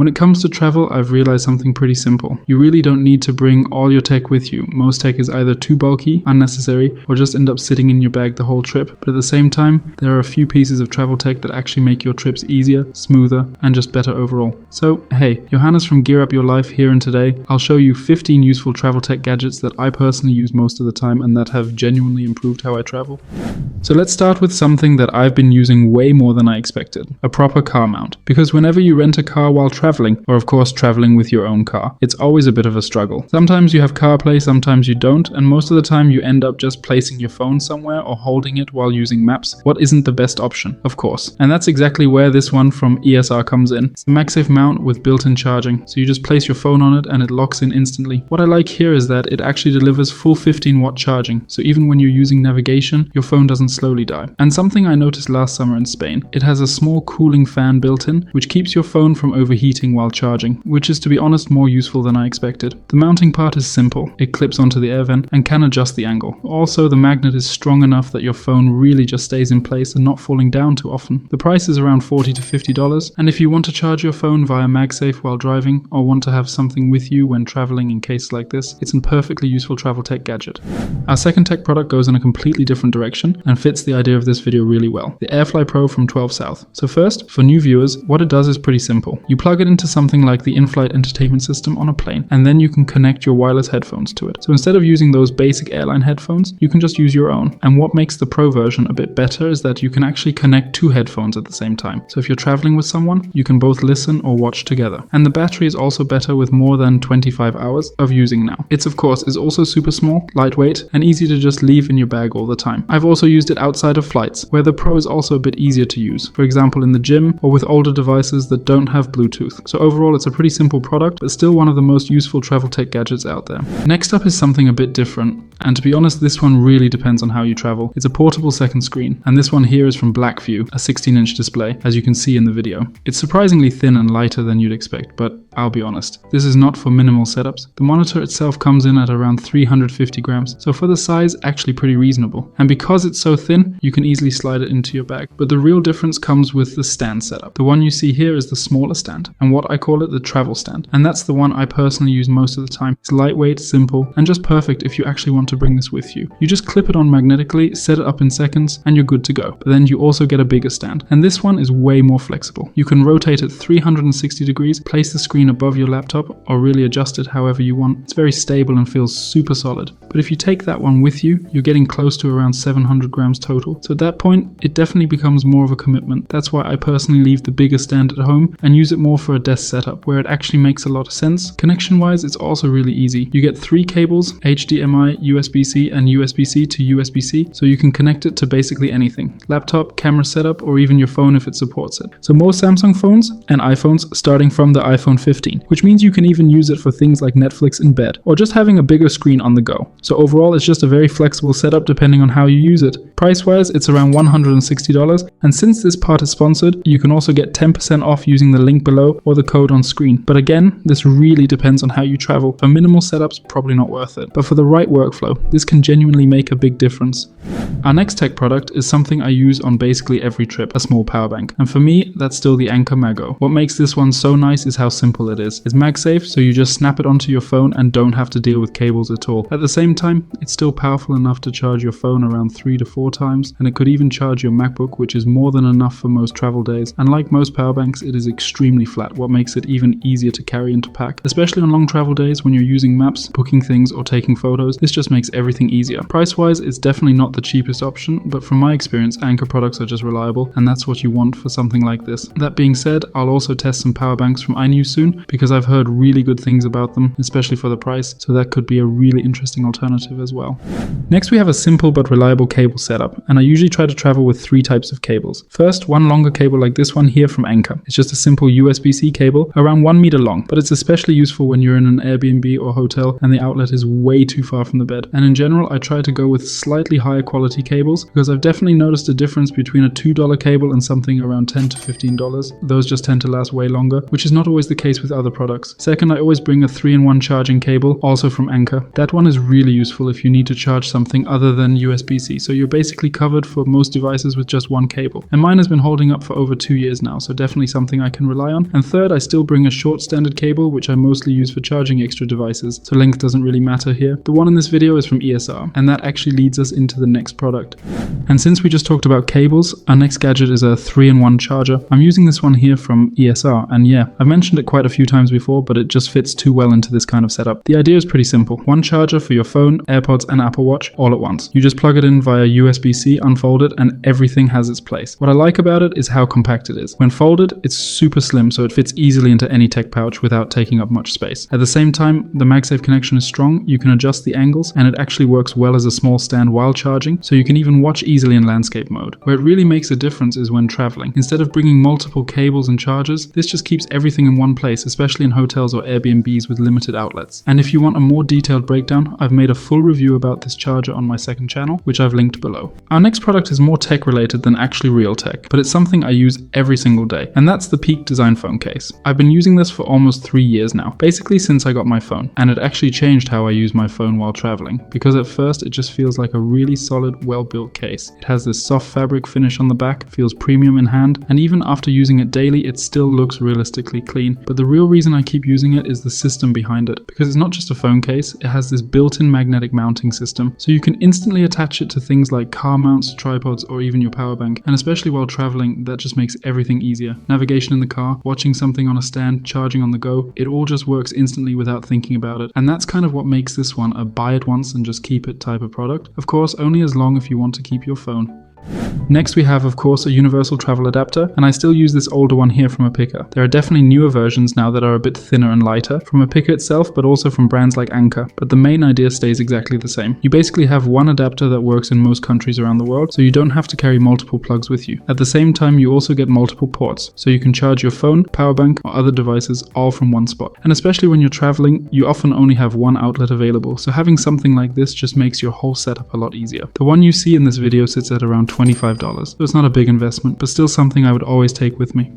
When it comes to travel, I've realized something pretty simple. You really don't need to bring all your tech with you. Most tech is either too bulky, unnecessary, or just end up sitting in your bag the whole trip. But at the same time, there are a few pieces of travel tech that actually make your trips easier, smoother, and just better overall. So hey, Johannes from GearUpYourLife here, and today I'll show you 15 useful travel tech gadgets that I personally use most of the time and that have genuinely improved how I travel. So let's start with something that I've been using way more than I expected, a proper car mount. Because whenever you rent a car while traveling, or of course traveling with your own car, it's always a bit of a struggle. Sometimes you have CarPlay, sometimes you don't, and most of the time you end up just placing your phone somewhere or holding it while using maps, what isn't the best option, of course. And that's exactly where this one from ESR comes in. It's a MagSafe mount with built-in charging, so you just place your phone on it and it locks in instantly. What I like here is that it actually delivers full 15-watt charging, so even when you're using navigation, your phone doesn't slowly die. And something I noticed last summer in Spain, it has a small cooling fan built in, which keeps your phone from overheating while charging, which is, to be honest, more useful than I expected. The mounting part is simple. It clips onto the air vent and can adjust the angle. Also, the magnet is strong enough that your phone really just stays in place and not falling down too often. The price is around $40 to $50, and if you want to charge your phone via MagSafe while driving, or want to have something with you when traveling in cases like this, it's a perfectly useful travel tech gadget. Our second tech product goes in a completely different direction and fits the idea of this video really well. The AirFly Pro from 12 South. So first, for new viewers, what it does is pretty simple. You plug it into something like the in-flight entertainment system on a plane, and then you can connect your wireless headphones to it. So instead of using those basic airline headphones, you can just use your own. And what makes the Pro version a bit better is that you can actually connect two headphones at the same time. So if you're traveling with someone, you can both listen or watch together. And the battery is also better with more than 25 hours of using now. It's of course is also super small, lightweight, and easy to just leave in your bag all the time. I've also used it outside of flights, where the Pro is also a bit easier to use. For example, in the gym or with older devices that don't have Bluetooth. So overall, it's a pretty simple product, but still one of the most useful travel tech gadgets out there. Next up is something a bit different. And to be honest, this one really depends on how you travel. It's a portable second screen, and this one here is from Blackview, a 16-inch display, as you can see in the video. It's surprisingly thin and lighter than you'd expect, but I'll be honest, this is not for minimal setups. The monitor itself comes in at around 350 grams, so for the size, actually pretty reasonable. And because it's so thin, you can easily slide it into your bag. But the real difference comes with the stand setup. The one you see here is the smaller stand, and what I call it the travel stand. And that's the one I personally use most of the time. It's lightweight, simple, and just perfect if you actually want to bring this with you. You just clip it on magnetically, set it up in seconds, and you're good to go. But then you also get a bigger stand. And this one is way more flexible. You can rotate it 360 degrees, place the screen above your laptop, or really adjust it however you want. It's very stable and feels super solid. But if you take that one with you, you're getting close to around 700 grams total. So at that point, it definitely becomes more of a commitment. That's why I personally leave the bigger stand at home and use it more for a desk setup, where it actually makes a lot of sense. Connection-wise, it's also really easy. You get 3 cables, HDMI, USB-C, and USB-C to USB-C, so you can connect it to basically anything. Laptop, camera setup, or even your phone if it supports it. So most Samsung phones and iPhones starting from the iPhone 15, which means you can even use it for things like Netflix in bed, or just having a bigger screen on the go. So overall, it's just a very flexible setup depending on how you use it. Price-wise, it's around $160, and since this part is sponsored, you can also get 10% off using the link below or the code on screen. But again, this really depends on how you travel. For minimal setups, probably not worth it. But for the right workflow, this can genuinely make a big difference. Our next tech product is something I use on basically every trip, a small power bank. And for me, that's still the Anker Mago. What makes this one so nice is how simple it is. It's MagSafe, so you just snap it onto your phone and don't have to deal with cables at all. At the same time, it's still powerful enough to charge your phone around 3 to 4 times, and it could even charge your MacBook, which is more than enough for most travel days. And like most power banks, it is extremely flat, what makes it even easier to carry and to pack. Especially on long travel days when you're using maps, booking things, or taking photos, this just makes everything easier. Price-wise, it's definitely not the cheapest option, but from my experience, Anker products are just reliable, and that's what you want for something like this. That being said, I'll also test some power banks from iNews soon, because I've heard really good things about them, especially for the price, so that could be a really interesting alternative as well. Next, we have a simple but reliable cable setup, and I usually try to travel with 3 types of cables. First, one longer cable like this one here from Anker. It's just a simple USB-C cable, around 1 meter long, but it's especially useful when you're in an Airbnb or hotel and the outlet is way too far from the bed. And in general, I try to go with slightly higher quality cables, because I've definitely noticed a difference between a $2 cable and something around $10 to $15. Those just tend to last way longer, which is not always the case with other products. Second, I always bring a 3-in-1 charging cable, also from Anker. That one is really useful if you need to charge something other than USB-C, so you're basically covered for most devices with just one cable. And mine has been holding up for over 2 years now, so definitely something I can rely on. And third, I still bring a short standard cable, which I mostly use for charging extra devices, so length doesn't really matter here. The one in this video is from ESR, and that actually leads us into the next product. And since we just talked about cables, our next gadget is a 3-in-1 charger. I'm using this one here from ESR, and yeah, I've mentioned it quite a few times before, but it just fits too well into this kind of setup. The idea is pretty simple. One charger for your phone, AirPods and Apple Watch all at once. You just plug it in via USB-C, unfold it, and everything has its place. What I like about it is how compact it is. When folded, it's super slim, so it fits easily into any tech pouch without taking up much space. At the same time, the MagSafe connection is strong, you can adjust the angles, and it actually works well as a small stand while charging, so you can even watch easily in landscape mode. Where it really makes a difference is when traveling. Instead of bringing multiple cables and chargers, this just keeps everything in one place, especially in hotels or Airbnbs with limited outlets. And if you want a more detailed breakdown, I've made a full review about this charger on my second channel, which I've linked below. Our next product is more tech related than actually real tech, but it's something I use every single day, and that's the Peak design phone case. I've been using this for almost 3 years now, basically since I got my phone, and it actually changed how I use my phone while traveling, because at first it just feels like a really solid, well-built case. It has this soft fabric finish on the back, feels premium in hand, and even after using it daily, it still looks realistically clean. But the real reason I keep using it is the system behind it, because it's not just a phone case, it has this built-in magnetic mounting system, so you can instantly attach it to things like car mounts, tripods, or even your power bank, and especially while traveling, that just makes everything easier. Navigation in the car, watching something on a stand, charging on the go, it all just works instantly without thinking about it, and that's kind of what makes this one a buy it once and just keep it type of product. Of course, only as long if you want to keep your phone. Next we have, of course, a universal travel adapter, and I still use this older one here from Apica. There are definitely newer versions now that are a bit thinner and lighter, from Apica itself, but also from brands like Anker, but the main idea stays exactly the same. You basically have one adapter that works in most countries around the world, so you don't have to carry multiple plugs with you. At the same time, you also get multiple ports, so you can charge your phone, power bank, or other devices all from one spot. And especially when you're traveling, you often only have one outlet available, so having something like this just makes your whole setup a lot easier. The one you see in this video sits at around $25, so it's not a big investment, but still something I would always take with me.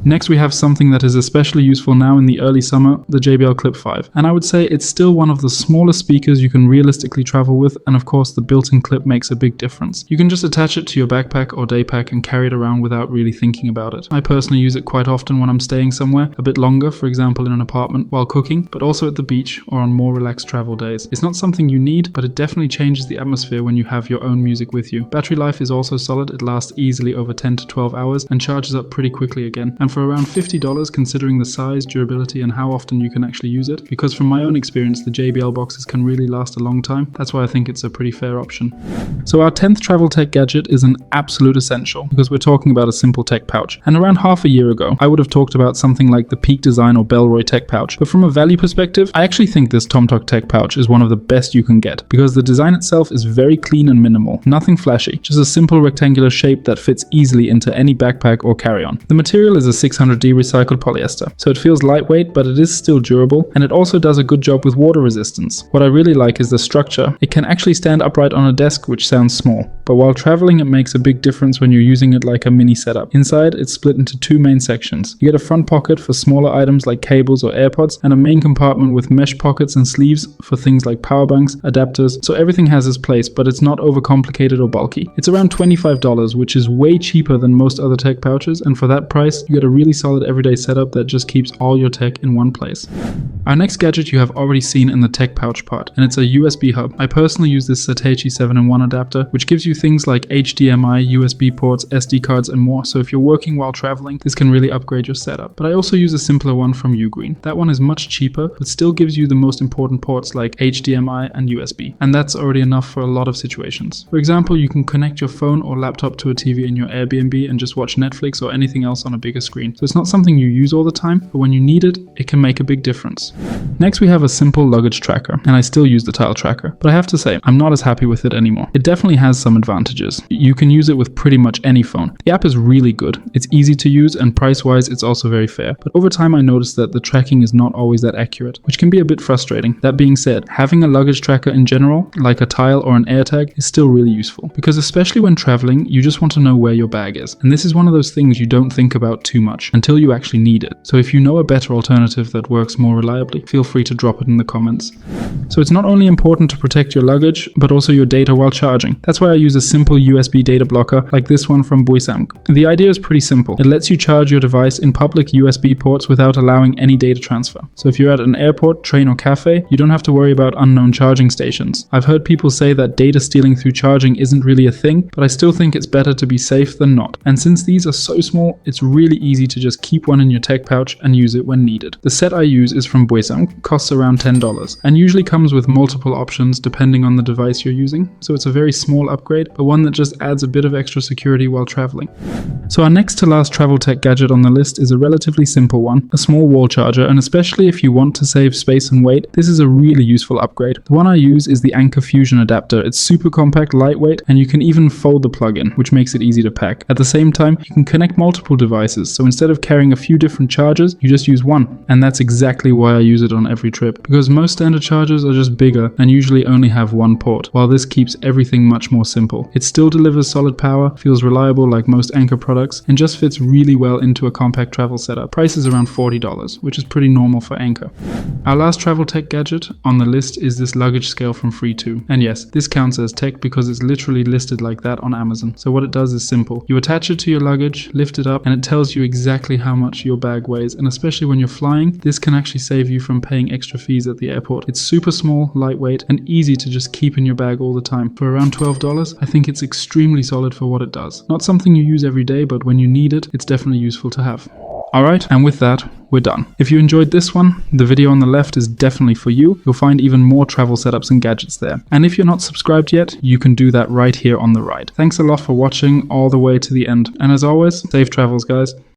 Next we have something that is especially useful now in the early summer, the JBL Clip 5, and I would say it's still one of the smallest speakers you can realistically travel with, and of course the built-in clip makes a big difference. You can just attach it to your backpack or day pack and carry it around without really thinking about it. I personally use it quite often when I'm staying somewhere a bit longer, for example in an apartment while cooking, but also at the beach or on more relaxed travel days. It's not something you need, but it definitely changes the atmosphere when you have your own music with you. Battery life is also solid, it lasts easily over 10 to 12 hours and charges up pretty quickly again. And for around $50, considering the size, durability and how often you can actually use it, because from my own experience the JBL boxes can really last a long time, that's why I think it's a pretty fair option. So our 10th travel tech gadget is an absolute essential, because we're talking about a simple tech pouch. And around half a year ago, I would have talked about something like the Peak Design or Bellroy tech pouch, but from a value perspective, I actually think this TomTok tech pouch is one of the best you can get, because the design itself is very clean and minimal, nothing flashy, just a simple rectangular shape that fits easily into any backpack or carry-on. The material is a 600D recycled polyester, so it feels lightweight, but it is still durable, and it also does a good job with water resistance. What I really like is the structure. It can actually stand upright on a desk, which sounds small, but while traveling it makes a big difference when you're using it like a mini setup. Inside, it's split into two main sections. You get a front pocket for smaller items like cables or AirPods, and a main compartment with mesh pockets and sleeves for things like power banks, adapters, so everything has its place, but it's not overcomplicated or bulky. It's around $25, which is way cheaper than most other tech pouches, and for that price you get a really solid everyday setup that just keeps all your tech in one place. Our next gadget you have already seen in the tech pouch part, and it's a USB hub. I personally use this Satechi 7-in-1 adapter, which gives you things like HDMI, USB ports, SD cards and more, so if you're working while traveling, this can really upgrade your setup. But I also use a simpler one from Ugreen. That one is much cheaper, but still gives you the most important ports like HDMI and USB, and that's already enough for a lot of situations. For example, you can connect your phone or laptop to a TV in your Airbnb and just watch Netflix or anything else on a bigger screen. So it's not something you use all the time, but when you need it, it can make a big difference. Next we have a simple luggage tracker, and I still use the tile tracker, but I have to say, I'm not as happy with it anymore. It definitely has some advantages. You can use it with pretty much any phone. The app is really good. It's easy to use, and price-wise it's also very fair. But over time I noticed that the tracking is not always that accurate, which can be a bit frustrating. That being said, having a luggage tracker in general, like a tile or an AirTag, is still really useful, because especially especially when traveling, you just want to know where your bag is. And this is one of those things you don't think about too much until you actually need it. So if you know a better alternative that works more reliably, feel free to drop it in the comments. So it's not only important to protect your luggage, but also your data while charging. That's why I use a simple USB data blocker like this one from Boysamg. The idea is pretty simple. It lets you charge your device in public USB ports without allowing any data transfer. So if you're at an airport, train or cafe, you don't have to worry about unknown charging stations. I've heard people say that data stealing through charging isn't really a thing, but I still think it's better to be safe than not. And since these are so small, it's really easy to just keep one in your tech pouch and use it when needed. The set I use is from Boysamg, costs around $10, and usually comes with multiple options depending on the device you're using. So it's a very small upgrade, but one that just adds a bit of extra security while traveling. So our next to last travel tech gadget on the list is a relatively simple one, a small wall charger, and especially if you want to save space and weight, this is a really useful upgrade. The one I use is the Anker Fusion adapter. It's super compact, lightweight, and you can even fold the plug in, which makes it easy to pack. At the same time, you can connect multiple devices, so instead of carrying a few different chargers, you just use one. And that's exactly why I use it on every trip, because most standard chargers are just bigger and usually only have one port, while this keeps everything much more simple. It still delivers solid power, feels reliable like most Anker products, and just fits really well into a compact travel setup. Price is around $40, which is pretty normal for Anker. Our last travel tech gadget on the list is this luggage scale from Free2. And yes, this counts as tech because it's literally listed like that on Amazon. So what it does is simple. You attach it to your luggage, lift it up, and it tells you exactly how much your bag weighs. And especially when you're flying, this can actually save you from paying extra fees at the airport. It's super small, lightweight, and easy to just keep in your bag all the time. For around $12, I think it's extremely solid for what it does. Not something you use every day, but when you need it, it's definitely useful to have. Alright, and with that, we're done. If you enjoyed this one, the video on the left is definitely for you. You'll find even more travel setups and gadgets there. And if you're not subscribed yet, you can do that right here on the right. Thanks a lot for watching all the way to the end. And as always, safe travels, guys.